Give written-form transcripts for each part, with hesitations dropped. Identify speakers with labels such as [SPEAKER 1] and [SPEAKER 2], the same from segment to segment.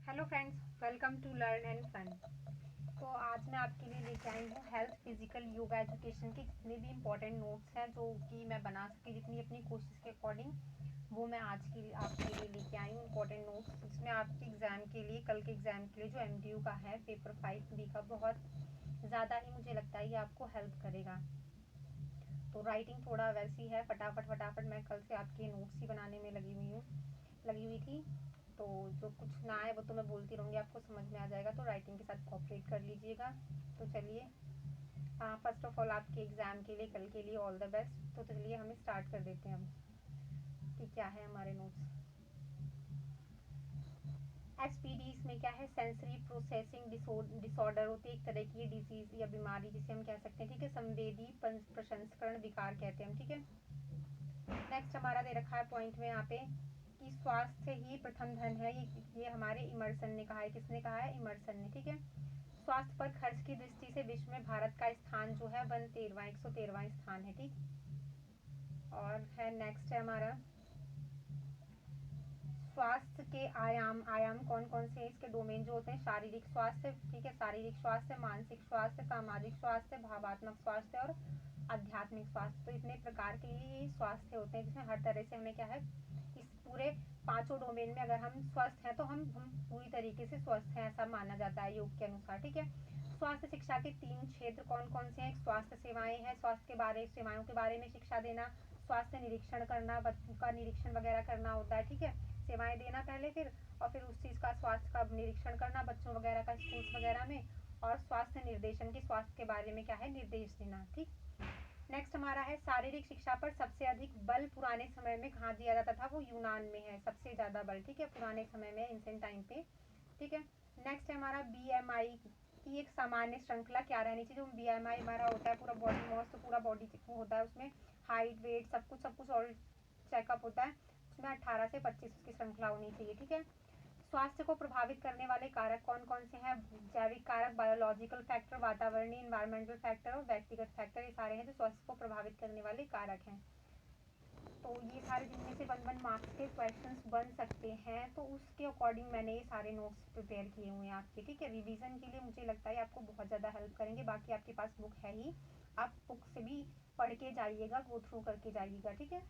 [SPEAKER 1] Hello friends, welcome to learn and fun. तो आज मैं आपके लिए लेके आई हूँ हेल्थ, फिजिकल, योगा एजुकेशन के जितने भी इम्पोर्टेंट नोट्स हैं जो कि मैं बना सकी जितनी अपनी कोशिश के अकॉर्डिंग, वो मैं आज की आपके लिए लेके आई हूँ इम्पोर्टेंट नोट्स, जिसमें आपके एग्ज़ाम के लिए, कल के एग्ज़ाम के लिए जो एमडीयू का है पेपर 5B का, बहुत ज़्यादा ही मुझे लगता है ये आपको हेल्प करेगा। तो राइटिंग थोड़ा वैसी है, फटाफट फटाफट मैं कल से आपके नोट्स ही बनाने में लगी हुई थी। तो जो कुछ ना आए वो तो मैं बोलती रहूँगी, आपको समझ में आ जाएगा, तो राइटिंग के साथ कोऑपरेट कर लीजिएगा। तो चलिए, फर्स्ट ऑफ ऑल आपके एग्ज़ाम के लिए, कल के लिए ऑल द बेस्ट। तो चलिए हमें स्टार्ट कर देते हैं हम कि क्या है हमारे नोट्स। एसपीडी इसमें क्या है, सेंसरी प्रोसेसिंग डिसऑर्डर होती है, एक तरह की डिजीज या बीमारी जिसे हम कह सकते हैं, ठीक है। संवेदी प्रसंस्करण विकार कहते हैं हम, ठीक है। नेक्स्ट हमारा दे रखा है पॉइंट में यहाँ पे कि स्वास्थ्य ही प्रथम धन है। ये हमारे इमर्सन ने कहा है। किसने कहा है? इमर्सन ने, ठीक है। स्वास्थ्य पर खर्च की दृष्टि से विश्व में भारत का स्थान जो है 113वां स्थान है, ठीक। और है नेक्स्ट है हमारा स्वास्थ्य के आयाम कौन कौन से हैं, इसके डोमेन जो होते हैं, शारीरिक स्वास्थ्य, ठीक है, शारीरिक स्वास्थ्य, मानसिक स्वास्थ्य, सामाजिक स्वास्थ्य, भावात्मक स्वास्थ्य और आध्यात्मिक स्वास्थ्य। तो इतने प्रकार के ये स्वास्थ्य होते हैं जिसमें हर तरह से हमें क्या है, इस पूरे पांचों डोमेन में अगर हम स्वस्थ हैं तो हम पूरी तरीके से स्वस्थ हैं, ऐसा माना जाता है योग के अनुसार, ठीक है। स्वास्थ्य शिक्षा के 3 क्षेत्र कौन कौन से हैं? स्वास्थ्य सेवाएं हैं, स्वास्थ्य के बारे सेवाओं के बारे में शिक्षा देना, स्वास्थ्य निरीक्षण करना, बच्चों का निरीक्षण वगैरह करना होता है, ठीक है। सेवाएं देना पहले, और फिर उस चीज़ का स्वास्थ्य का निरीक्षण करना बच्चों वगैरह का स्कूल्स वगैरह में, और स्वास्थ्य निर्देशन के स्वास्थ्य के बारे में क्या है, निर्देश देना, ठीक। नेक्स्ट हमारा है शारीरिक शिक्षा पर सबसे अधिक बल पुराने समय में कहाँ दिया जाता था? वो यूनान में है सबसे ज़्यादा बल, ठीक है, पुराने समय में, एंशिएंट टाइम पे, ठीक है। नेक्स्ट है हमारा बीएमआई की एक सामान्य श्रृंखला क्या रहनी चाहिए? जो बीएमआई हमारा होता है पूरा बॉडी मॉस, तो पूरा बॉडी होता है उसमें, हाइट वेट सब कुछ ऑल चेकअप होता है उसमें, 18 से 25 की श्रृंखला होनी चाहिए, ठीक है। स्वास्थ्य को प्रभावित करने वाले कारक कौन कौन से हैं? जैविक कारक, बायोलॉजिकल फैक्टर, वातावरणीय इन्वायरमेंटल फैक्टर और व्यक्तिगत फैक्टर, ये सारे हैं जो स्वास्थ्य को प्रभावित करने वाले कारक हैं। तो ये सारे जिनमें से 1 मार्क्स के क्वेश्चंस बन सकते हैं, तो उसके अकॉर्डिंग मैंने ये सारे नोट्स प्रिपेयर किए हुए हैं आपके, ठीक है। रिवीजन के लिए मुझे लगता है आपको बहुत ज़्यादा हेल्प करेंगे। बाकी आपके पास बुक है ही, आप बुक से भी पढ़ के जाइएगा, गो थ्रू करके जाइएगा, ठीक है।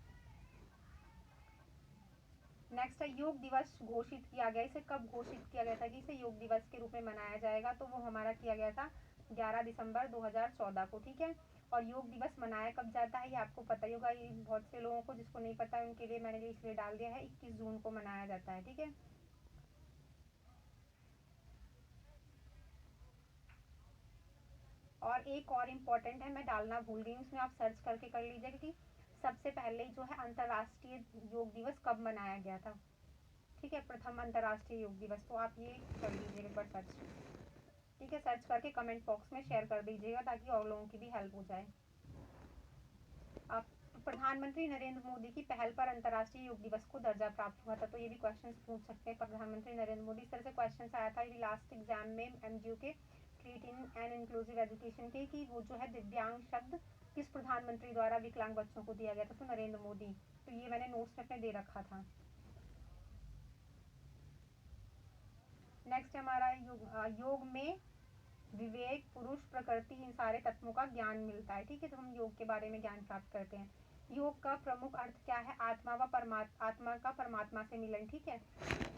[SPEAKER 1] नेक्स्ट है योग दिवस घोषित किया गया। इसे कब घोषित किया गया था कि इसे योग दिवस के रूप में मनाया जाएगा? तो वो हमारा किया गया था 11 दिसंबर 2014 को, ठीक है। और योग दिवस मनाया कब जाता है ये आपको पता ही होगा, ये बहुत से लोगों को जिसको नहीं पता है उनके लिए मैंने इसलिए डाल दिया है, 21 जून को मनाया जाता है, ठीक है। और एक और इम्पॉर्टेंट है, मैं डालना भूल गई हूँ, इसमें आप सर्च करके कर लीजिएगा कि सबसे पहले जो है अंतर्राष्ट्रीय योग दिवस कब मनाया गया था, ठीक है। प्रथम अंतर्राष्ट्रीय योग दिवस, तो आप ये कर लीजिएगा एक बार सर्च, ठीक है। सर्च करके कमेंट बॉक्स में शेयर कर दीजिएगा ताकि और लोगों की भी हेल्प हो जाए। आप प्रधानमंत्री नरेंद्र मोदी की पहल पर अंतर्राष्ट्रीय योग दिवस को दर्जा प्राप्त हुआ था, तो ये भी क्वेश्चन पूछ सकते हैं। प्रधानमंत्री नरेंद्र मोदी, इस तरह से क्वेश्चन आया था लास्ट एग्जाम में एमजीयू के, क्रिएटिंग एंड इंक्लूसिव एजुकेशन के, कि वो जो है दिव्यांग शब्द किस प्रधानमंत्री द्वारा विकलांग बच्चों को दिया गया था? तो नरेंद्र मोदी। तो ये मैंने नोट्स में अपने दे रखा था। नेक्स्ट हमारा योग में विवेक, पुरुष, प्रकृति, इन सारे तत्वों का ज्ञान मिलता है, ठीक है। तो हम योग के बारे में ज्ञान प्राप्त करते हैं। योग का प्रमुख अर्थ क्या है? आत्मा का परमात्मा से मिलन, ठीक है।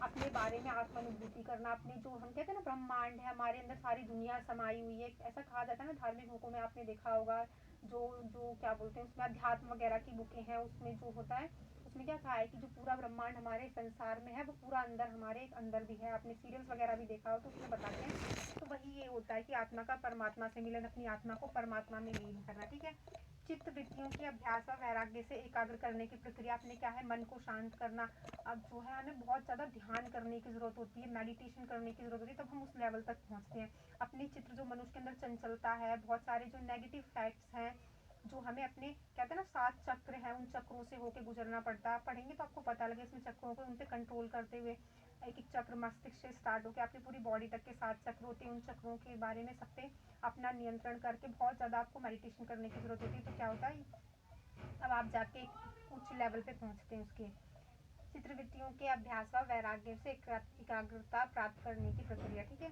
[SPEAKER 1] अपने बारे में आत्मानुभूति करना, अपने जो हम कहते हैं ना ब्रह्मांड है, हमारे अंदर सारी दुनिया समाई हुई है, ऐसा कहा जाता है ना धार्मिक बुकों में, आपने देखा होगा, जो जो क्या बोलते हैं उसमें, अध्यात्म वगैरह की बुकें हैं, उसमें जो होता है, उसमें क्या कहा है कि जो पूरा ब्रह्मांड हमारे संसार में है वो पूरा अंदर हमारे एक अंदर भी है। आपने सीरियल्स वगैरह भी देखा हो तो उसमें बताते हैं। तो वही ये होता है कि आत्मा का परमात्मा से मिलन, अपनी आत्मा को परमात्मा में लीन करना, ठीक है। चित्त वृत्तियों की अभ्यास और वैराग्य से एकाग्र करने की प्रक्रिया, अपने क्या है, मन को शांत करना। अब जो है हमें बहुत ज़्यादा ध्यान करने की ज़रूरत होती है, मेडिटेशन करने की ज़रूरत होती है, तब हम उस लेवल तक पहुँचते हैं। अपने चित्र जो मनुष्य के अंदर चंचलता है, बहुत सारे जो नेगेटिव फैक्ट्स हैं, जो हमें अपने कहते हैं ना 7 चक्र हैं, उन चक्रों से होके गुजरना पड़ता है। पढ़ेंगे तो आपको पता लगे इसमें चक्रों को, उन पे कंट्रोल करते हुए, एक एक चक्र मस्तिष्क से स्टार्ट होकर आपकी पूरी बॉडी तक के 7 चक्र होते हैं, उन चक्रों के बारे में सब पे अपना नियंत्रण करके बहुत ज़्यादा आपको मेडिटेशन करने की ज़रूरत होती है। तो क्या होता है, अब आप जाके उच्च लेवल पे पहुंचते हैं उसके। चित्रवृत्तियों के अभ्यास व वैराग्य से एकाग्रता प्राप्त करने की प्रक्रिया। ठीक है,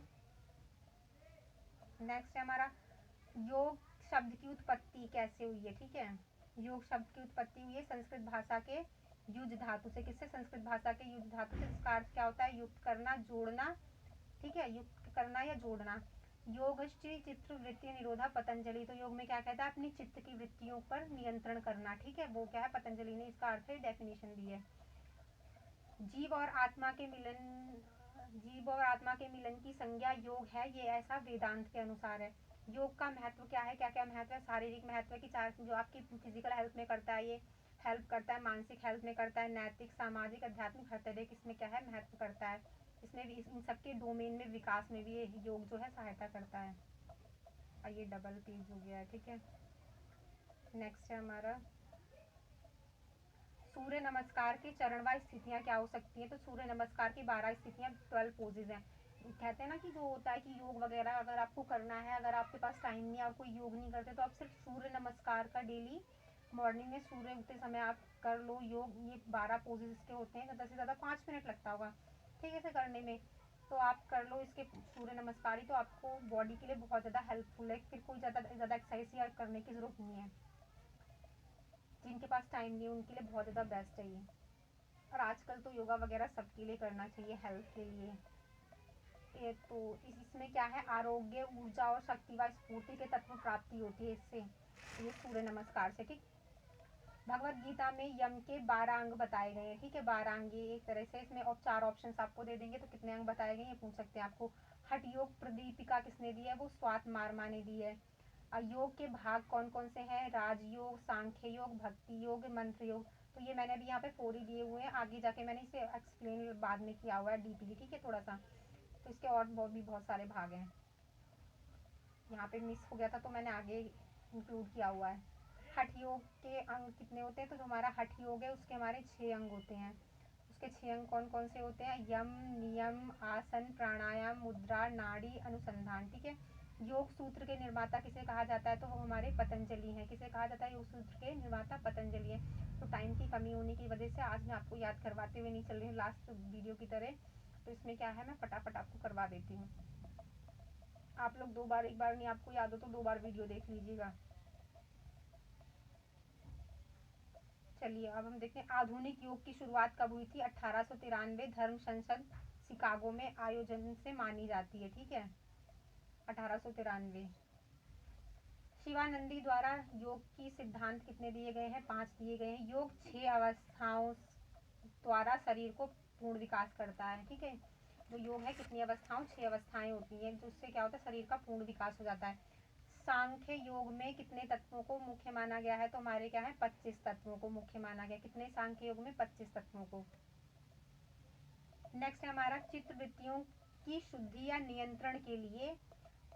[SPEAKER 1] नेक्स्ट है हमारा योग शब्द की उत्पत्ति कैसे हुई है। ठीक है, योग शब्द की उत्पत्ति हुई है संस्कृत भाषा के युज धातु से। किससे? संस्कृत भाषा के युज धातु से। इसका अर्थ क्या होता है? युक्त करना, जोड़ना। ठीक है, युक्त करना या जोड़ना। योगश्ची चित्त वृत्ति निरोधा पतंजलि। तो योग में क्या कहता है? अपनी चित्त की वृत्तियों पर नियंत्रण करना। ठीक है, वो क्या है? पतंजलि ने इसका अर्थ डेफिनेशन दी है। जीव और आत्मा के मिलन की संज्ञा योग है, ये ऐसा वेदांत के अनुसार है। योग का महत्व क्या है? क्या क्या महत्व है? शारीरिक महत्व की चार, जो आपकी फिजिकल हेल्थ में करता है, ये हेल्प करता है, मानसिक हेल्थ में करता है, नैतिक, सामाजिक, आध्यात्मिक, हर तरह की इसमें क्या है? महत्व करता है। इसमें भी इन सबके डोमेन में विकास में भी योग जो है सहायता करता है। और ये डबल पेज हो गया है। ठीक है, नेक्स्ट है हमारा सूर्य नमस्कार की चरणवार स्थितियाँ क्या हो सकती हैं। तो सूर्य नमस्कार की 12 स्थितियाँ, 12 पोजेज हैं। कहते हैं ना कि जो होता है कि योग वगैरह अगर आपको करना है, अगर आपके पास टाइम नहीं है और कोई योग नहीं करते, तो आप सिर्फ सूर्य नमस्कार का डेली मॉर्निंग में सूर्य उगते समय आप कर लो योग। ये 12 पोजेज इसके होते हैं, ज़्यादा से ज़्यादा 5 मिनट लगता होगा ठीक है इसे करने में। तो आप कर लो इसके सूर्य नमस्कार ही, तो आपको बॉडी के लिए बहुत ज़्यादा हेल्पफुल है। फिर कोई ज़्यादा एक्सरसाइज करने की ज़रूरत नहीं है। जिनके पास टाइम नहीं है उनके लिए बहुत ज़्यादा बेस्ट है ये। और आजकल तो योगा वगैरह सबके लिए करना चाहिए, हेल्थ के लिए। ये तो इसमें क्या है? आरोग्य, ऊर्जा और शक्ति व स्फूर्ति के तत्व प्राप्ति होती है इससे, ये सूर्य नमस्कार से। ठीक, भगवत गीता में यम के 12 अंग बताए गए हैं। ठीक है, 12 अंग एक तरह से। इसमें और 4 ऑप्शन आपको दे देंगे, तो कितने अंग बताए गए ये पूछ सकते हैं आपको। हठ योग प्रदीपिका किसने दी है? वो स्वात मारमा ने दी है। योग के भाग कौन कौन से हैं? राजयोग, सांख्य योग, भक्ति योग, मंत्र योग। तो ये मैंने अभी यहाँ पे 4 ही दिए हुए हैं, आगे जाके मैंने इसे एक्सप्लेन बाद में किया हुआ है डीपली। ठीक है, थोड़ा सा, तो इसके और भी बहुत सारे भाग हैं। यहाँ पे मिस हो गया था तो मैंने आगे इंक्लूड किया हुआ है। हठ योग के अंग कितने होते हैं? तो जो हमारा हठ योग है उसके हमारे 6 अंग होते हैं। उसके 6 अंग कौन कौन से होते हैं? यम, नियम, आसन, प्राणायाम, मुद्रा, नाड़ी, अनुसंधान। ठीक है, योग सूत्र के निर्माता किसे कहा जाता है? तो वो हमारे पतंजलि हैं। किसे कहा जाता है? योग सूत्र के निर्माता पतंजलि है। तो टाइम की कमी होने की वजह से आज मैं आपको याद करवाते हुए नहीं चल रही हूँ लास्ट वीडियो की तरह। तो इसमें क्या है, मैं फटाफट आपको करवा देती हूँ। आप लोग 2 बार, एक बार नहीं आपको याद हो तो 2 बार वीडियो देख लीजिएगा। चलिए अब हम देखते हैं आधुनिक योग की शुरुआत कब हुई थी। 1893 धर्म संसद शिकागो में आयोजन से मानी जाती है। ठीक है, 1893। शिवानंदी द्वारा योग की सिद्धांत कितने दिए गए हैं? 5 दिए गए हैं। योग 6 अवस्थाओं द्वारा शरीर को पूर्ण विकास करता है। ठीक है, जो योग है कितनी अवस्थाओं? 6 अवस्थाएं होती हैं, जिससे क्या होता है? शरीर का पूर्ण विकास हो जाता है। सांख्य योग में कितने तत्वों को मुख्य माना गया है? तो हमारे क्या है? 25 तत्वों को मुख्य माना गया। कितने? सांख्य योग में 25 तत्वों को। नेक्स्ट है हमारा चित्त वृत्तियों की शुद्धि या नियंत्रण के लिए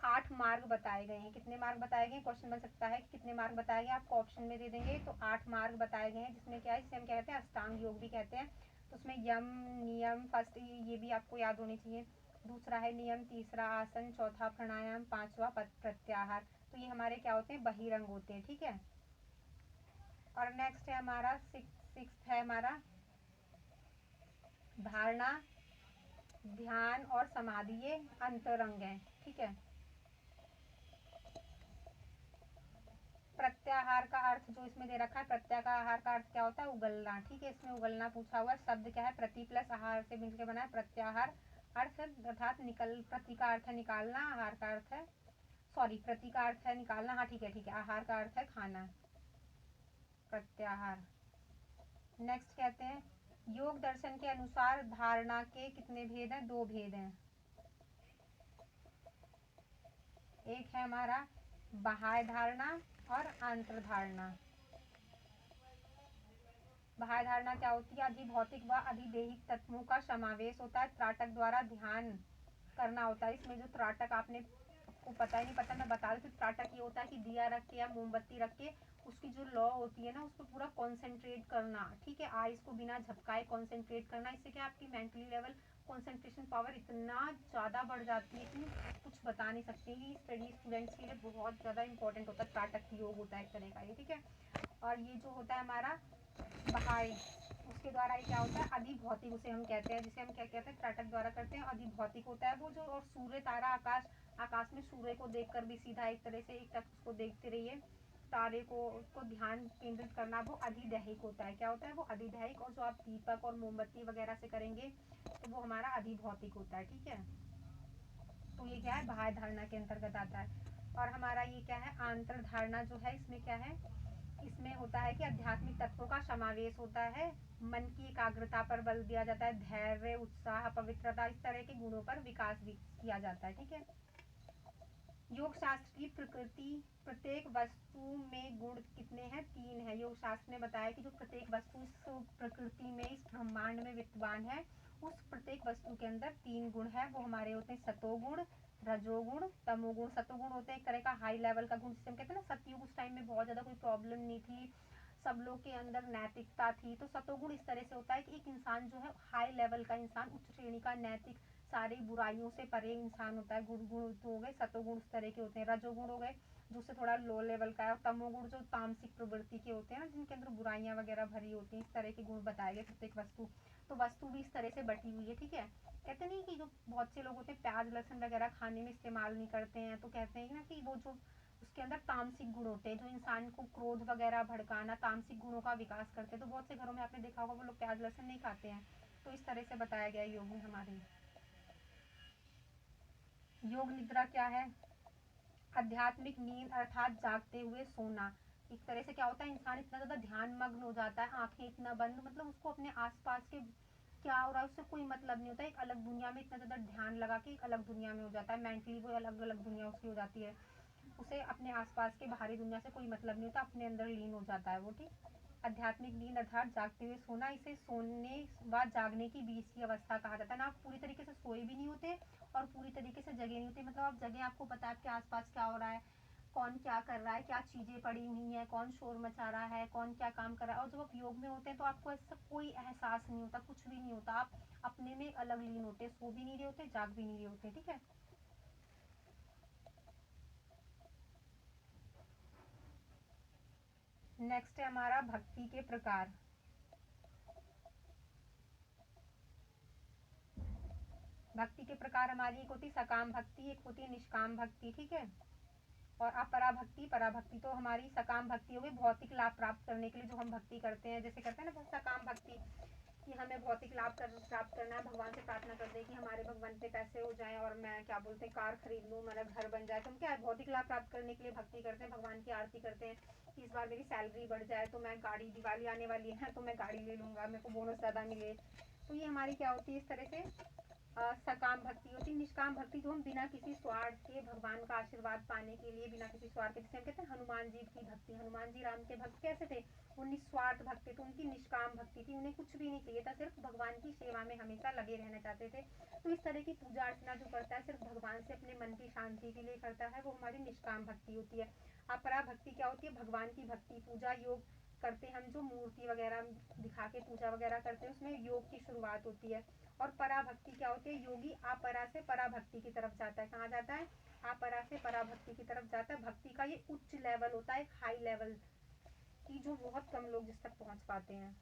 [SPEAKER 1] 8 मार्ग बताए गए हैं। कितने मार्ग बताए गए? क्वेश्चन बन सकता है कि कितने मार्ग बताए गए, आपको ऑप्शन में दे देंगे। तो 8 मार्ग बताए गए हैं, जिसमें क्या है? इसे हम क्या कहते हैं? अष्टांग योग भी कहते हैं। तो उसमें यम, नियम, फर्स्ट ये भी आपको याद होने चाहिए। दूसरा है नियम, तीसरा आसन, चौथा प्राणायाम, 5वां प्रत्याहार। तो ये हमारे क्या होते हैं? बहिरंग होते हैं। ठीक है, और नेक्स्ट है हमारा सिक्स्थ है हमारा धारणा, ध्यान और समाधि, ये अंतरंग है। ठीक है, प्रत्याहार का अर्थ जो इसमें दे रखा है, प्रत्याहार का अर्थ क्या होता है? उगलना। ठीक है, इसमें उगलना पूछा हुआ है। शब्द क्या है? प्रति प्लस आहार से मिलकर बना है प्रत्याहार। अर्थ अर्थात निकल, प्रति का अर्थ है निकालना, आहार का अर्थ है, सॉरी, प्रति का अर्थ है निकालना, हाँ ठीक है, आहार का अर्थ है खाना, प्रत्याहार। नेक्स्ट कहते हैं योग दर्शन के अनुसार धारणा के कितने भेद हैं? 2 भेद हैं। एक है हमारा बाह्य धारणा और आंतर धारणा। बाह्य धारणा क्या होती है? अधिभौतिक व अधिदेहिक तत्वों का समावेश होता है। त्राटक द्वारा ध्यान करना होता है। इसमें जो त्राटक आपने को पता ही नहीं, पता मैं बता रही थी। त्राटक ये होता है कि दिया रख के या मोमबत्ती रख के उसकी जो लौ होती है ना, उसको पूरा कॉन्सेंट्रेट करना। ठीक है, आइज को बिना झपकाए कॉन्सेंट्रेट करना। इससे क्या आपकी मेंटली लेवल, कॉन्सेंट्रेशन पावर इतना ज़्यादा बढ़ जाती है कि कुछ बता नहीं सकते। ये स्टडी स्टूडेंट्स के लिए बहुत ज़्यादा इंपॉर्टेंट होता है। त्राटक योग होता है एक तरह का ये। ठीक है, और ये जो होता है हमारा बाह्य, उसके द्वारा ये क्या होता है, अधिभौतिक उसे हम कहते हैं, जिसे हम क्या कहते हैं, त्राटक द्वारा करते हैं, अधिभौतिक होता है वो जो। और सूर्य तारा आकाश में सूर्य को देखकर भी सीधा एक तरह से एक टक उसको देखते रहिए, तारे को उसको ध्यान केंद्रित करना, वो अधिदैहिक होता है। क्या होता है, वो अधिदैहिक। और जो आप दीपक और मोमबत्ती वगैरह से करेंगे तो वो हमारा अधिभौतिक होता है। ठीक है, तो ये क्या है, बाह्य धारणा के अंतर्गत आता है। और हमारा ये क्या है, आंतर धारणा जो है, इसमें क्या है, इसमें होता है कि आध्यात्मिक तत्वों का समावेश होता है, मन की एकाग्रता पर बल दिया जाता है, धैर्य, उत्साह, पवित्रता, इस तरह के गुणों पर विकास भी किया जाता है। ठीक है, योग शास्त्र की प्रकृति, प्रत्येक वस्तु में गुण कितने हैं, 3 है। योग शास्त्र ने बताया कि जो प्रत्येक वस्तु इस प्रकृति में, इस ब्रह्मांड में विद्यमान है, उस प्रत्येक वस्तु के अंदर 3 गुण है। वो हमारे होते हैं सतोगुण, रजोगुण, तमोगुण। सतोगुण होते हैं एक तरह का हाई लेवल का गुण, जिसे हम कहते हैं ना, सतयुग उस टाइम में बहुत ज्यादा कोई प्रॉब्लम नहीं थी, सब लोग के अंदर नैतिकता थी। तो सतोगुण इस तरह से होता है कि एक इंसान जो है हाई लेवल का इंसान, उच्च श्रेणी का, नैतिक, सारी बुराइयों से परे इंसान होता है। गुण गुण हो गए सतोगुण उस तरह के होते हैं। रजोगुण हो गए जो उससे थोड़ा लो लेवल का है। और तमोगुण जो तामसिक प्रवृत्ति के होते हैं ना, जिनके अंदर बुराइयां वगैरह भरी होती हैं। इस तरह के गुण बताए गए प्रत्येक वस्तु। तो वस्तु भी इस तरह से बटी हुई है। ठीक है, कहते नहीं कि जो बहुत से लोग होते हैं प्याज लहसुन वगैरह खाने में इस्तेमाल नहीं करते हैं, तो कहते हैं ना कि वो जो उसके अंदर तामसिक गुण होते हैं, जो इंसान को क्रोध वगैरह भड़काना, तामसिक गुणों का विकास करते हैं। तो बहुत से घरों में आपने देखा होगा वो लोग प्याज लहसुन नहीं खाते हैं। तो इस तरह से बताया गया योग में हमारे। योग निद्रा क्या है, आध्यात्मिक नींद अर्थात जागते हुए सोना। एक तरह से क्या होता है, इंसान इतना ज्यादा ध्यान मग्न हो जाता है, आंखें इतना बंद, मतलब उसको अपने आसपास के क्या हो रहा है उससे कोई मतलब नहीं होता। एक अलग दुनिया में इतना ज्यादा ध्यान लगा के एक अलग दुनिया में हो जाता है, मेंटली वो अलग अलग दुनिया उसकी हो जाती है। उसे अपने आसपास के बाहरी दुनिया से कोई मतलब नहीं होता, अपने अंदर लीन हो जाता है वो। ठीक, आध्यात्मिक नींद अर्थात जागते हुए सोना, इसे सोने बाद जागने की बीच की अवस्था कहा जाता है ना। आप पूरी तरीके से सोए भी नहीं होते और पूरी तरीके से जगे नहीं होते, मतलब आप जगह, आपको पता है आपके आसपास क्या हो रहा है, कौन क्या कर रहा है, क्या चीजें पड़ी हुई हैं, कौन शोर मचा रहा है, कौन क्या काम कर रहा है। और जब आप योग में होते हैं तो आपको ऐसा कोई एहसास नहीं होता, कुछ भी नहीं होता, आप अपने में अलग लीन होते, सो भी नहीं रहे होते, जाग भी नहीं रहे होते। ठीक है, नेक्स्ट है हमारा भक्ति के प्रकार। भक्ति के प्रकार हमारी एक होती सकाम भक्ति, एक होती है निष्काम भक्ति। ठीक है, और अपरा भक्ति, पराभक्ति। तो हमारी सकाम भक्ति होगी भौतिक लाभ प्राप्त करने के लिए जो हम भक्ति करते हैं, जैसे करते हैं ना सकाम भक्ति कि हमें भौतिक लाभ प्राप्त करना है, भगवान से प्रार्थना करते हैं कि हमारे भगवान पे पैसे हो जाए और मैं क्या बोलते हैं कार खरीद लूँ, मेरा घर बन जाए। तो हम क्या है, भौतिक लाभ प्राप्त करने के लिए भक्ति करते हैं, भगवान की आरती करते हैं कि इस बार मेरी सैलरी बढ़ जाए, तो मैं गाड़ी, दिवाली आने वाली है तो मैं गाड़ी ले लूँगा, मेरे को बोनस ज़्यादा मिले। तो ये हमारी क्या होती है, इस तरह से सकाम भक्ति होती है। निष्काम भक्ति जो हम बिना किसी स्वार्थ के भगवान का आशीर्वाद पाने के लिए, बिना किसी स्वार्थ के, जिसे हम कहते हैं हनुमान जी की भक्ति। हनुमान जी राम के भक्त कैसे थे, वो निस्वार्थ भक्त थे, तो उनकी निष्काम भक्ति थी, उन्हें कुछ भी नहीं चाहिए था, सिर्फ भगवान की सेवा में हमेशा लगे रहना चाहते थे। तो इस तरह की पूजा अर्चना जो करता है सिर्फ भगवान से अपने मन की शांति के लिए करता है, वो हमारी निष्काम भक्ति होती है। अपरा भक्ति क्या होती है, भगवान की भक्ति, पूजा योग करते हम जो मूर्ति वगैरह दिखा के पूजा वगैरह करते हैं, उसमें योग की शुरुआत होती है। और पराभक्ति क्या होती है, योगी अपरा से पराभक्ति की तरफ जाता है। कहाँ जाता है, अपरा से पराभक्ति की तरफ जाता है। भक्ति का ये उच्च लेवल होता है, एक हाई लेवल की, जो बहुत कम लोग जिस तक पहुंच पाते हैं।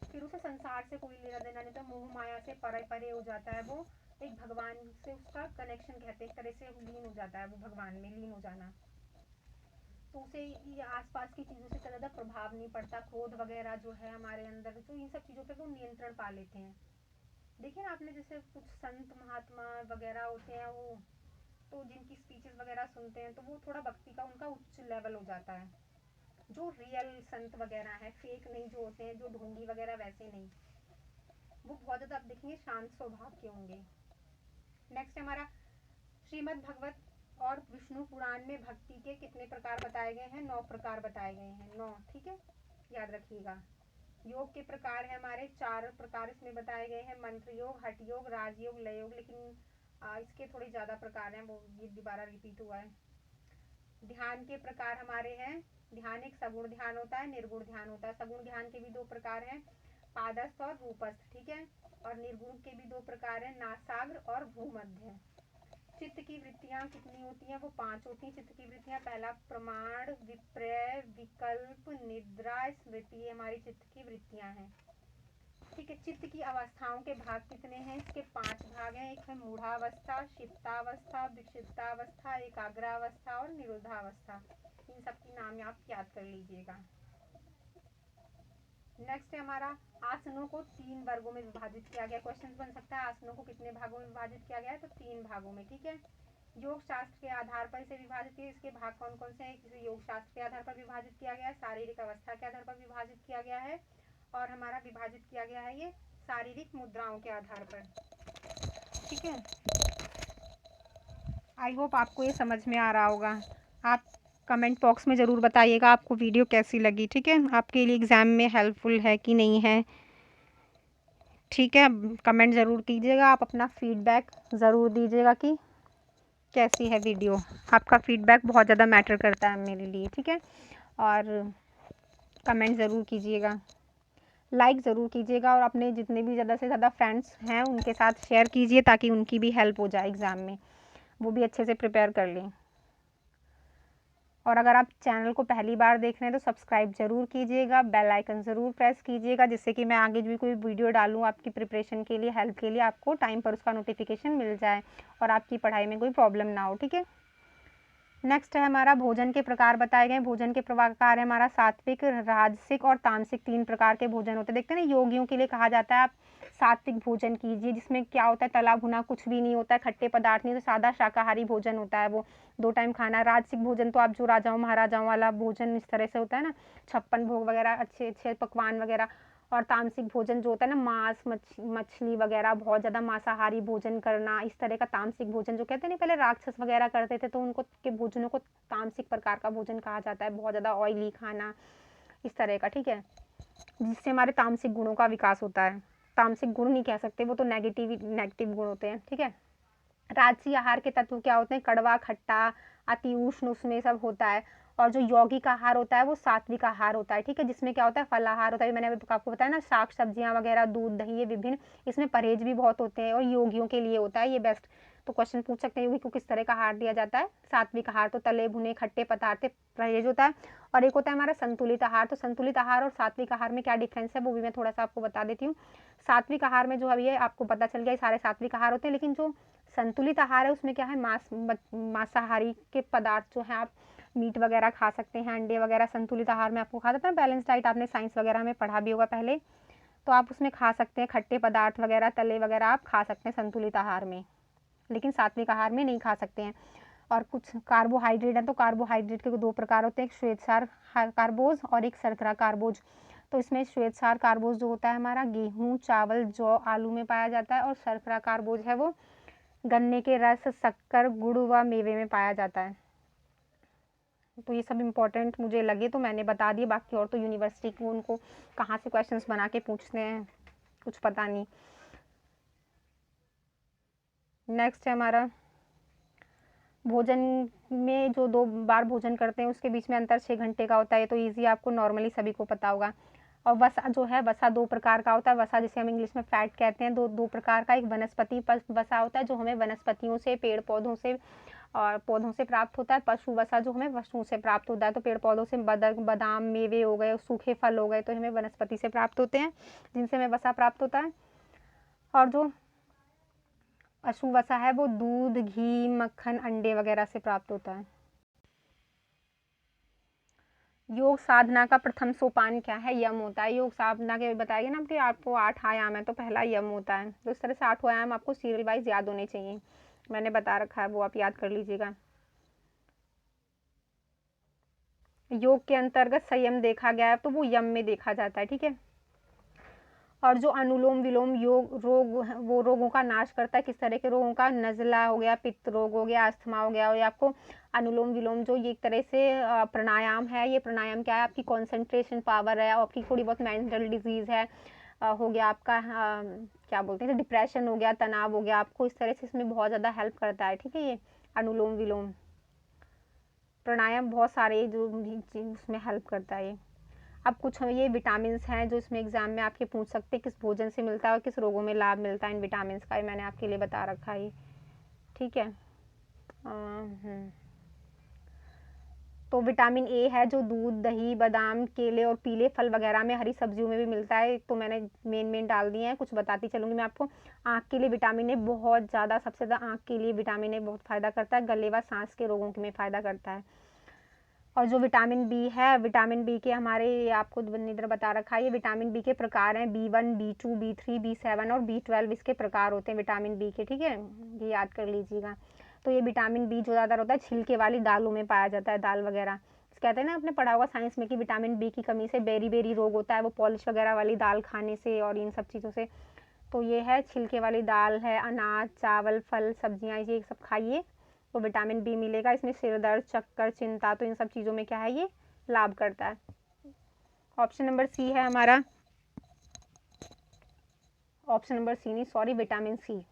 [SPEAKER 1] फिर उसे संसार से कोई लेना देना नहीं होता, मोह माया से परे परे हो जाता है वो, एक भगवान से उसका कनेक्शन कहते हैं, एक तरह से लीन हो जाता है वो, भगवान में लीन हो जाना। तो उसे ये आसपास की चीज़ों से ज़्यादा प्रभाव नहीं पड़ता, क्रोध वगैरह जो है हमारे अंदर, तो इन सब चीज़ों पे वो नियंत्रण पा लेते हैं। देखिए ना आपने, जैसे कुछ संत महात्मा वगैरह होते हैं वो, तो जिनकी स्पीचेस वगैरह सुनते हैं तो वो थोड़ा भक्ति का उनका उच्च लेवल हो जाता है। जो रियल संत वगैरह हैं, फेक नहीं जो होते हैं, जो ढोंगी वगैरह, वैसे नहीं, वो बहुत ज़्यादा आप देखेंगे शांत स्वभाव के होंगे। नेक्स्ट हमारा श्रीमद् भगवत और विष्णु पुराण में भक्ति के कितने प्रकार बताए गए हैं, 9 प्रकार बताए गए हैं, 9। ठीक है, याद रखिएगा। योग के प्रकार है हमारे 4 प्रकार इसमें बताए गए हैं, मंत्र योग, हठ योग, राजयोग, लय योग, लेकिन इसके थोड़े ज़्यादा प्रकार हैं, वो ये दोबारा रिपीट हुआ है। ध्यान के प्रकार हमारे हैं, ध्यान एक सगुण ध्यान होता है, निर्गुण ध्यान होता है। सगुण ध्यान के भी 2 प्रकार हैं, पादस्थ और रूपस्थ। ठीक है, और निर्गुण के भी 2 प्रकार हैं, नासाग्र और भूमध्य। चित्त की वृत्तियां कितनी होती हैं, वो 5 होती हैं चित्त की वृत्तियां। पहला प्रमाण, विपर्य, विकल्प, निद्रा, स्मृति, ये हमारी चित्त की वृत्तियां हैं। ठीक है। चित्त की अवस्थाओं के भाग कितने हैं? इसके 5 भाग हैं। एक है मूढ़ावस्था, शिप्तावस्था, विक्षिप्तावस्था, एकाग्रावस्था और निरुद्धावस्था। इन सब की नाम आप याद कर लीजिएगा। नेक्स्ट है हमारा आसनों को 3 वर्गों में विभाजित किया गया। क्वेश्चन बन सकता है आसनों को कितने भागों में विभाजित किया गया है? तो 3 भागों में। ठीक है। योग शास्त्र के आधार पर इसे विभाजित किया। इसके भाग कौन कौन से हैं? इसे योग शास्त्र के आधार पर विभाजित किया गया है, शारीरिक अवस्था के आधार पर विभाजित किया गया है और हमारा विभाजित किया गया है ये शारीरिक मुद्राओं के आधार पर। ठीक है। आई होप आपको ये समझ में आ रहा होगा। आप कमेंट बॉक्स में ज़रूर बताइएगा आपको वीडियो कैसी लगी। ठीक है, आपके लिए एग्ज़ाम में हेल्पफुल है कि नहीं है। ठीक है, कमेंट ज़रूर कीजिएगा। आप अपना फीडबैक ज़रूर दीजिएगा कि कैसी है वीडियो। आपका फीडबैक बहुत ज़्यादा मैटर करता है मेरे लिए। ठीक है, और कमेंट ज़रूर कीजिएगा, लाइक ज़रूर कीजिएगा और अपने जितने भी ज़्यादा से ज़्यादा फ्रेंड्स हैं उनके साथ शेयर कीजिए ताकि उनकी भी हेल्प हो जाए एग्ज़ाम में, वो भी अच्छे से प्रिपेयर कर लें। और अगर आप चैनल को पहली बार देख रहे हैं तो सब्सक्राइब ज़रूर कीजिएगा, बेल आइकन ज़रूर प्रेस कीजिएगा जिससे कि मैं आगे भी कोई वीडियो डालूँ आपकी प्रिपरेशन के लिए, हेल्प के लिए, आपको टाइम पर उसका नोटिफिकेशन मिल जाए और आपकी पढ़ाई में कोई प्रॉब्लम ना हो। ठीक है। नेक्स्ट है हमारा भोजन के प्रकार बताए गए। भोजन के प्रकार है हमारा सात्विक, राजसिक और तामसिक 3 प्रकार के भोजन होते हैं। देखते हैं ना, योगियों के लिए कहा जाता है आप सात्विक भोजन कीजिए जिसमें क्या होता है, तला भुना कुछ भी नहीं होता है, खट्टे पदार्थ नहीं, तो सादा शाकाहारी भोजन होता है, वो 2 टाइम खाना। राजसिक भोजन तो आप जो राजाओं महाराजाओं वाला भोजन इस तरह से होता है ना, 56 भोग वगैरह, अच्छे अच्छे पकवान वगैरह। और तामसिक भोजन जो होता है ना, मांस मछली वगैरह, बहुत ज़्यादा मांसाहारी भोजन करना, इस तरह का तामसिक भोजन जो कहते हैं ना, पहले राक्षस वगैरह करते थे तो उनको के भोजनों को तामसिक प्रकार का भोजन कहा जाता है। बहुत ज़्यादा ऑयली खाना, इस तरह का। ठीक है, जिससे हमारे तामसिक गुणों का विकास होता है। तामसिक गुण नहीं कह सकते, वो तो नेगेटिव गुण होते हैं। ठीक है। राजसी आहार के तत्व क्या होते हैं? कड़वा, खट्टा, अति उष्ण, उसमें सब होता है। और जो यौगिक आहार होता है वो सात्विक आहार होता है। ठीक है, जिसमें क्या होता है, फलाहार होता है, मैंने आपको बताया ना, शाक सब्जियां वगैरह, दूध दही, ये विभिन्न, इसमें परहेज भी बहुत होते हैं और योगियों के लिए होता है ये बेस्ट। तो क्वेश्चन पूछ सकते हैं योगी को किस तरह का आहार दिया जाता है? सात्विक आहार, तो तले भुने खट्टे पदार्थ परहेज होता है। और एक होता है हमारा संतुलित आहार। तो संतुलित आहार और सात्विक आहार में क्या डिफरेंस है वो भी मैं थोड़ा सा आपको बता देती हूँ। सात्विक आहार में जो है ये आपको पता चल गया, ये सारे सात्विक आहार होते हैं, लेकिन जो संतुलित आहार है उसमें क्या है, मांसाहारी के पदार्थ जो है, आप मीट वगैरह खा सकते हैं, अंडे वगैरह संतुलित आहार में आपको खा सकते हैं। बैलेंस डाइट आपने साइंस वगैरह में पढ़ा भी होगा पहले, तो आप उसमें खा सकते हैं। खट्टे पदार्थ वगैरह, तले वगैरह आप खा सकते हैं संतुलित आहार में, लेकिन सात्विक आहार में नहीं खा सकते हैं। और कुछ कार्बोहाइड्रेट है, तो कार्बोहाइड्रेट के 2 प्रकार होते हैं, एक श्वेतसार कार्बोज और एक शर्करा कार्बोज। तो इसमें श्वेतसार कार्बोज जो होता है हमारा गेहूँ, चावल, जौ, आलू में पाया जाता है, और शर्करा कार्बोज है वो गन्ने के रस, शक्कर, गुड़ व मेवे में पाया जाता है। तो ये सब इम्पोर्टेंट मुझे लगे तो मैंने बता दिए, बाकी और तो यूनिवर्सिटी को उनको कहाँ से क्वेश्चंस बना के पूछते हैं कुछ पता नहीं। नेक्स्ट है हमारा भोजन में जो 2 बार भोजन करते हैं उसके बीच में अंतर 6 घंटे का होता है। तो ईजी आपको नॉर्मली सभी को पता होगा। और वसा जो है, वसा 2 प्रकार का होता है। वसा जिसे हम इंग्लिश में फैट कहते हैं, दो प्रकार का। एक वनस्पति वसा होता है जो हमें वनस्पतियों से, पेड़ पौधों से और पौधों से प्राप्त होता है। पशु वसा जो हमें पशुओं से प्राप्त होता है। तो पेड़ पौधों से बादाम, मेवे हो गए, सूखे फल हो गए, तो हमें वनस्पति से प्राप्त होते हैं, जिनसे हमें वसा प्राप्त होता है। और जो पशु वसा है वो दूध, घी, मक्खन, अंडे वगैरह से प्राप्त होता है। योग साधना का प्रथम सोपान क्या है? यम होता है। योग साधना के बताएंगे ना कि आपको 8 आयाम है, तो पहला यम होता है। तो इस तरह से 8 आयाम आपको सीरियल वाइज याद होने चाहिए, मैंने बता रखा है, वो आप याद कर लीजिएगा। योग के अंतर्गत संयम देखा गया है तो वो यम में देखा जाता है। ठीक है। और जो अनुलोम विलोम योग वो रोगों का नाश करता है। किस तरह के रोगों का? नज़ला हो गया, पित्त रोग हो गया, अस्थमा हो गया। और आपको अनुलोम विलोम जो ये एक तरह से प्राणायाम है, ये प्राणायाम क्या है, आपकी कंसंट्रेशन पावर है, और आपकी थोड़ी बहुत मेंटल डिजीज है, हो गया आपका क्या बोलते हैं, डिप्रेशन हो गया, तनाव हो गया, आपको इस तरह से इसमें बहुत ज़्यादा हेल्प करता है। ठीक है, ये अनुलोम विलोम प्राणायाम बहुत सारे जो उसमें हेल्प करता है। अब कुछ ये विटामिन हैं जो इसमें एग्जाम में आपके पूछ सकते हैं, किस भोजन से मिलता है और किस रोगों में लाभ मिलता है इन विटामिन का, ये मैंने आपके लिए बता रखा है। ठीक है। तो विटामिन ए है जो दूध, दही, बादाम, केले और पीले फल वगैरह में, हरी सब्जियों में भी मिलता है। तो मैंने मेन डाल दिए हैं, कुछ बताती चलूँगी मैं आपको। आँख के लिए विटामिन ए बहुत ज़्यादा, सबसे ज़्यादा आँख के लिए विटामिन ए बहुत फ़ायदा करता है। गले व सांस के रोगों में फ़ायदा करता है। और जो विटामिन बी है, विटामिन बी के हमारे आपको इधर बता रखा है, ये विटामिन बी के प्रकार हैं B1, B2, B3, B7 और B12 इसके प्रकार होते हैं विटामिन बी के, ठीक है, ये याद कर लीजिएगा। तो ये विटामिन बी जो ज़्यादा होता है छिलके वाली दालों में पाया जाता है, दाल वगैरह। कहते हैं ना, आपने पढ़ा होगा साइंस में कि विटामिन बी की कमी से बेरी रोग होता है, वो पॉलिश वगैरह वाली दाल खाने से और इन सब चीज़ों से। तो ये है छिलके वाली दाल है, अनाज, चावल, फल, सब्जियाँ, ये सब खाइए तो विटामिन बी मिलेगा। इसमें सिर दर्द, चक्कर, चिंता, तो इन सब चीज़ों में क्या है, ये लाभ करता है। ऑप्शन नंबर सी है हमारा, ऑप्शन नंबर सी नहीं, sorry, vitamin C.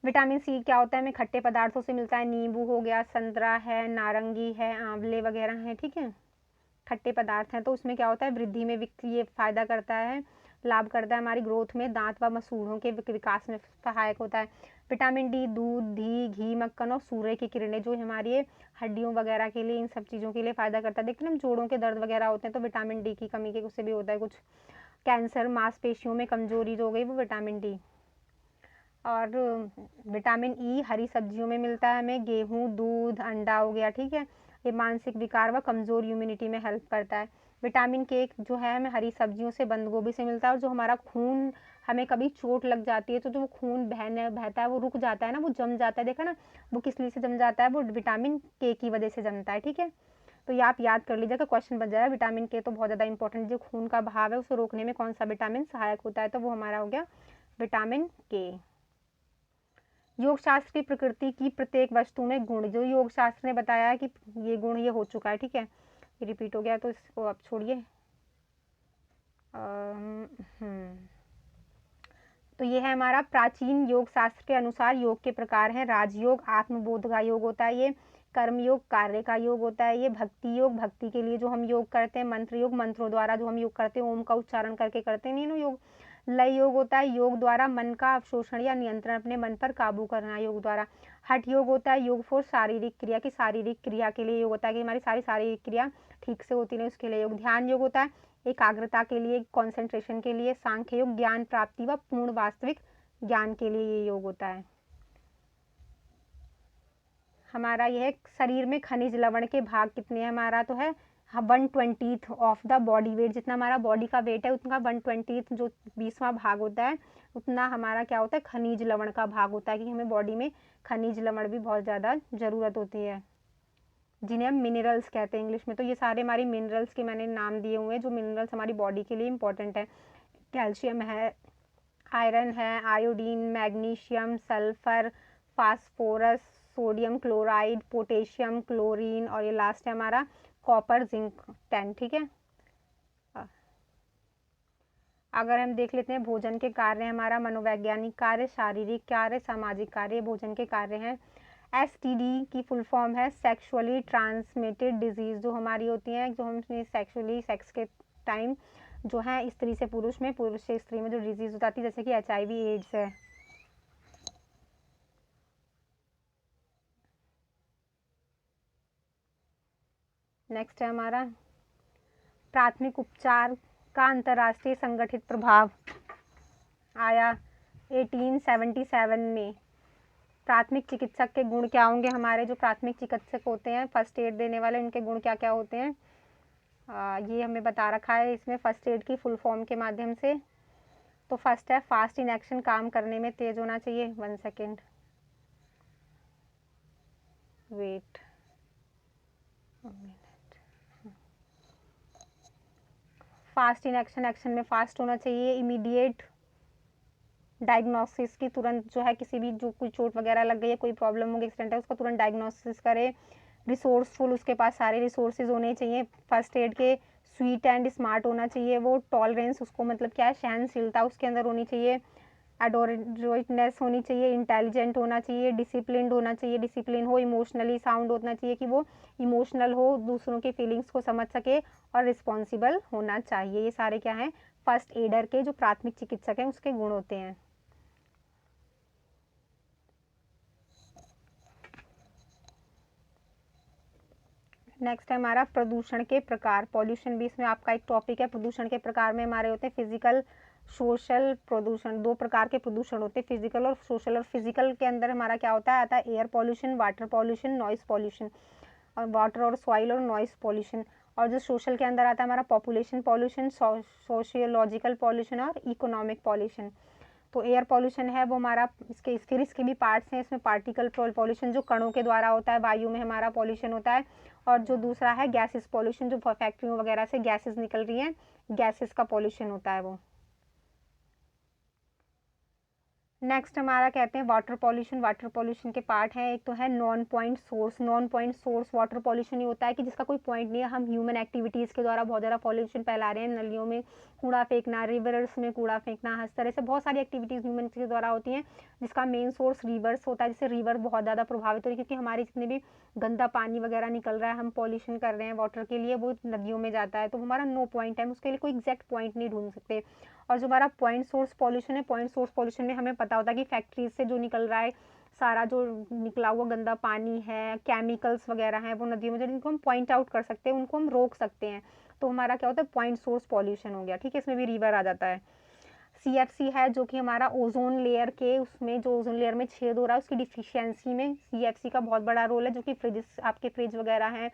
[SPEAKER 1] Vitamin C क्या होता है, हमें खट्टे पदार्थों से मिलता है। नींबू हो गया, संतरा है, नारंगी है, आंवले वगैरह हैं, ठीक है, खट्टे पदार्थ हैं। तो उसमें क्या होता है, वृद्धि में ये फायदा करता है, लाभ करता है, हमारी ग्रोथ में, दांत व मसूड़ों के विकास में सहायक होता है। विटामिन डी दूध, घी, मक्खन और सूर्य की किरणें जो हमारी हड्डियों वगैरह के लिए, इन सब चीज़ों के लिए फ़ायदा करता है। देखते हैं हम जोड़ों के दर्द वगैरह होते हैं तो विटामिन डी की कमी के उससे भी होता है कुछ। कैंसर, मांसपेशियों में कमजोरी जो हो गई वो विटामिन डी। और विटामिन ई हरी सब्जियों में मिलता है हमें, गेहूँ, दूध, अंडा हो गया, ठीक है, ये मानसिक विकार व कमजोर इम्यूनिटी में हेल्प करता है। विटामिन के जो है हमें हरी सब्जियों से, बंद गोभी से मिलता है। और जो हमारा खून, हमें कभी चोट लग जाती है तो जो खून बहता है वो रुक जाता है ना, वो जम जाता है, देखा ना, वो किस लिए से जम जाता है, वो विटामिन के की वजह से जमता है, ठीक है। तो ये आप याद कर लीजिएगा, क्वेश्चन बन जाएगा। विटामिन के तो बहुत ज़्यादा इंपॉर्टेंट, जो खून का बहाव है उसे रोकने में कौन सा विटामिन सहायक होता है, तो वो हमारा हो गया विटामिन के। योग शास्त्र की प्रकृति की प्रत्येक वस्तु में गुण, जो योग शास्त्र ने बताया है कि ये गुण ये हो चुका है, ठीक है, ये रिपीट हो गया तो इसको आप छोड़िए। तो ये है हमारा प्राचीन योग शास्त्र के अनुसार योग के प्रकार हैं। राजयोग आत्मबोध का योग होता है, ये कर्म योग कार्य का योग होता है, ये भक्ति योग भक्ति के लिए जो हम योग करते हैं, मंत्र योग मंत्रों द्वारा जो हम योग करते हैं, ओम का उच्चारण करके करते हैं, नहीं योग। लय योग होता है योग द्वारा मन का अवशोषण या नियंत्रण, अपने मन पर काबू करना योग द्वारा। हठ योग होता है योग फॉर शारीरिक क्रिया, की शारीरिक क्रिया के लिए योग होता है कि हमारी सारी शारीरिक क्रिया ठीक से होती नहीं, उसके लिए योग। ध्यान योग होता है एकाग्रता के लिए, कंसंट्रेशन के लिए। सांख्य योग ज्ञान प्राप्ति व पूर्ण वास्तविक ज्ञान के लिए ये योग होता है। हमारा यह शरीर में खनिज लवण के भाग कितने हैं, हमारा तो है 1/20 ऑफ द बॉडी वेट, जितना हमारा बॉडी का वेट है उतना 1/20 जो 20वां भाग होता है, उतना हमारा क्या होता है, खनिज लवण का भाग होता है, कि हमें बॉडी में खनिज लवण भी बहुत ज़्यादा ज़रूरत होती है, जिन्हें हम मिनरल्स कहते हैं इंग्लिश में। तो ये सारे हमारी मिनरल्स के मैंने नाम दिए हुए हैं, जो मिनरल्स हमारी बॉडी के लिए इंपॉर्टेंट है। कैल्शियम है, आयरन है, iodine, magnesium, sulphur, phosphorus, sodium chloride, potassium, chlorine, और ये लास्ट है हमारा कॉपर, जिंक, टेन, ठीक है। अगर हम देख लेते हैं भोजन के कार्य, हमारा मनोवैज्ञानिक कार्य, शारीरिक कार्य, सामाजिक कार्य, भोजन के कार्य हैं। STD की फुल फॉर्म है सेक्सुअली ट्रांसमिटेड डिजीज, जो हमारी होती हैं, जो हम सेक्सुअली सेक्स के टाइम जो है स्त्री से पुरुष में, पुरुष से स्त्री में जो डिजीज हो जाती है, जैसे कि HIV एड्स है। नेक्स्ट है हमारा प्राथमिक उपचार का अंतर्राष्ट्रीय संगठित प्रभाव आया 1877 में। प्राथमिक चिकित्सक के गुण क्या होंगे, हमारे जो प्राथमिक चिकित्सक होते हैं, फर्स्ट एड देने वाले, उनके गुण क्या क्या होते हैं, ये हमें बता रखा है इसमें फर्स्ट एड की फुल फॉर्म के माध्यम से। तो फर्स्ट है फास्ट इन एक्शन, काम करने में तेज होना चाहिए। 1 second wait, fast in action, action में फास्ट होना चाहिए। इमीडिएट डायग्नोसिस की, तुरंत जो है किसी भी जो कोई चोट वगैरह लग गई है, कोई प्रॉब्लम हो गई, एक्सीडेंट है, उसका तुरंत डायग्नोसिस करे। रिसोर्सफुल, उसके पास सारे रिसोर्सेज होने चाहिए फर्स्ट एड के। स्वीट एंड स्मार्ट होना चाहिए वो। टॉलरेंस, उसको मतलब क्या है, सहनशीलता उसके अंदर होनी चाहिए। एडोरेटनेस होनी चाहिए। इंटेलिजेंट होना चाहिए। डिसिप्लिन्ड होना चाहिए, डिसिप्लिन हो। इमोशनली साउंड होना चाहिए, कि वो इमोशनल हो, दूसरों के फीलिंग्स को समझ सके, और रिस्पॉन्सिबल होना चाहिए। ये सारे क्या हैं, फर्स्ट एडर के, जो प्राथमिक चिकित्सक हैं, उसके गुण होते हैं। नेक्स्ट है हमारा प्रदूषण के प्रकार। पॉल्यूशन भी इसमें आपका एक टॉपिक है। प्रदूषण के प्रकार में हमारे होते हैं फिजिकल, सोशल प्रदूषण। दो प्रकार के प्रदूषण होते हैं, फिजिकल और सोशल। और फिजिकल के अंदर हमारा क्या होता है, आता है air pollution, water pollution, noise pollution, और वाटर और सॉइल और नॉइस पॉल्यूशन। और जो सोशल के अंदर आता है हमारा पॉपुलेशन पॉल्यूशन, सोशियोलॉजिकल पॉल्यूशन और इकोनॉमिक पॉल्यूशन। तो एयर पॉल्यूशन है वो हमारा, इसके फिर इसके भी पार्ट्स हैं। इसमें पार्टिकल पॉल्यूशन जो कणों के द्वारा होता है, वायु में हमारा पॉल्यूशन होता है। और जो दूसरा है गैसेस पॉल्यूशन, जो फैक्ट्रियों वगैरह से गैसेस निकल रही हैं, गैसेस का पॉल्यूशन होता है वो। नेक्स्ट हमारा कहते हैं वाटर पॉल्यूशन। वाटर पॉल्यूशन के पार्ट हैं, एक तो है non point source. Non point source water pollution ये होता है कि जिसका कोई पॉइंट नहीं है, हम ह्यूमन एक्टिविटीज़ के द्वारा बहुत ज़्यादा पॉल्यूशन फैला रहे हैं। नलियों में कूड़ा फेंकना, रिवर्स में कूड़ा फेंकना, हर तरह से बहुत सारी एक्टिविटीज़ ह्यूमन के द्वारा होती हैं, जिसका मेन सोर्स रिवर्स होता है। जिससे रिवर बहुत ज़्यादा प्रभावित हो रही है, क्योंकि हमारे जितने भी गंदा पानी वगैरह निकल रहा है, हम पॉल्यूशन कर रहे हैं वाटर के लिए, वो नदियों में जाता है। तो हमारा नो पॉइंट है, हम उसके लिए कोई एग्जैक्ट पॉइंट नहीं ढूंढ सकते। और जो हमारा पॉइंट सोर्स पॉल्यूशन है, पॉइंट सोर्स पॉल्यूशन में हमें पता होता है कि फैक्ट्रीज से जो निकल रहा है, सारा जो निकला हुआ गंदा पानी है, केमिकल्स वगैरह हैं, वो नदियों में, जिनको हम पॉइंट आउट कर सकते हैं, उनको हम रोक सकते हैं। तो हमारा क्या होता है, पॉइंट सोर्स पॉल्यूशन हो गया। ठीक है, इसमें भी रिवर आ जाता है। CFC है जो कि हमारा ओजोन लेयर के, उसमें जो ओजोन लेयर में छेद हो रहा है उसकी डिफिशियंसी में CFC का बहुत बड़ा रोल है, जो कि फ्रिज, आपके फ्रिज वगैरह हैं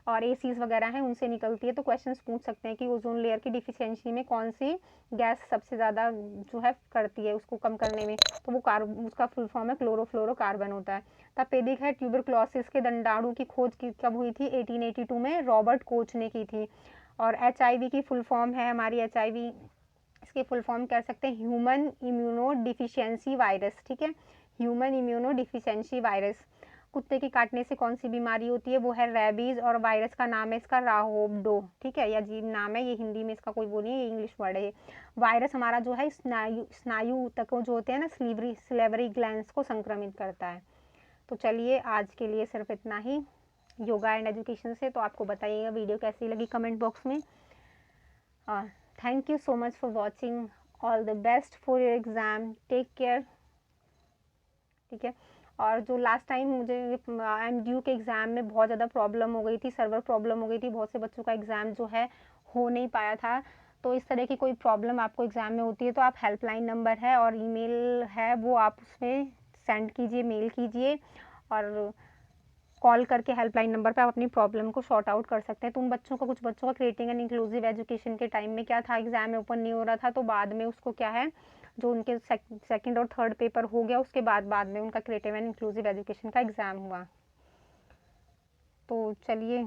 [SPEAKER 1] और ACs वगैरह हैं, उनसे निकलती है। तो क्वेश्चंस पूछ सकते हैं कि ओजोन लेयर की डिफिशियंसी में कौन सी गैस सबसे ज़्यादा जो है करती है उसको कम करने में। तो वो उसका फुल फॉर्म है क्लोरोफ्लोरोकार्बन होता है। तपेदिक है, ट्यूबरक्लोसिस के दंडाणु की खोज कब हुई थी, 1882 में रॉबर्ट कोच ने की थी। और HIV की फुल फॉर्म है हमारी, HIV इसके फुल फॉर्म कर सकते हैं ह्यूमन इम्यूनो डिफिशियंसी वायरस। ठीक है, ह्यूमन इम्यूनो डिफिशियंसी वायरस। कुत्ते के काटने से कौन सी बीमारी होती है, वो है रेबीज। और वायरस का नाम है इसका राहोब्डो। ठीक है, ये अजीब नाम है, ये हिंदी में इसका कोई वो नहीं है, ये इंग्लिश वर्ड है। वायरस हमारा जो है स्नायु तक जो होते हैं ना, सिलेवरी ग्लैंड्स को संक्रमित करता है। तो चलिए आज के लिए सिर्फ इतना ही योगा एंड एजुकेशन से। तो आपको बताइएगा वीडियो कैसी लगी कमेंट बॉक्स में। Thank you so much for watching. All the best for your exam, take care. ठीक है, और जो लास्ट टाइम मुझे MDU के एग्ज़ाम में बहुत ज़्यादा प्रॉब्लम हो गई थी, सर्वर प्रॉब्लम हो गई थी, बहुत से बच्चों का एग्ज़ाम जो है हो नहीं पाया था। तो इस तरह की कोई प्रॉब्लम आपको एग्ज़ाम में होती है तो आप हेल्पलाइन नंबर है और ईमेल है, वो आप उसमें सेंड कीजिए, मेल कीजिए, और कॉल करके हेल्पलाइन नंबर पे आप अपनी प्रॉब्लम को सॉर्ट आउट कर सकते हैं। तो उन बच्चों का, कुछ बच्चों का क्रिएटिंग एंड इंक्लूसिव एजुकेशन के टाइम में क्या था, एग्जाम में ओपन नहीं हो रहा था, तो बाद में उसको क्या है, जो उनके सेकंड और थर्ड पेपर हो गया, उसके बाद में उनका क्रिएटिव एंड इंक्लूसिव एजुकेशन का एग्ज़ाम हुआ। तो चलिए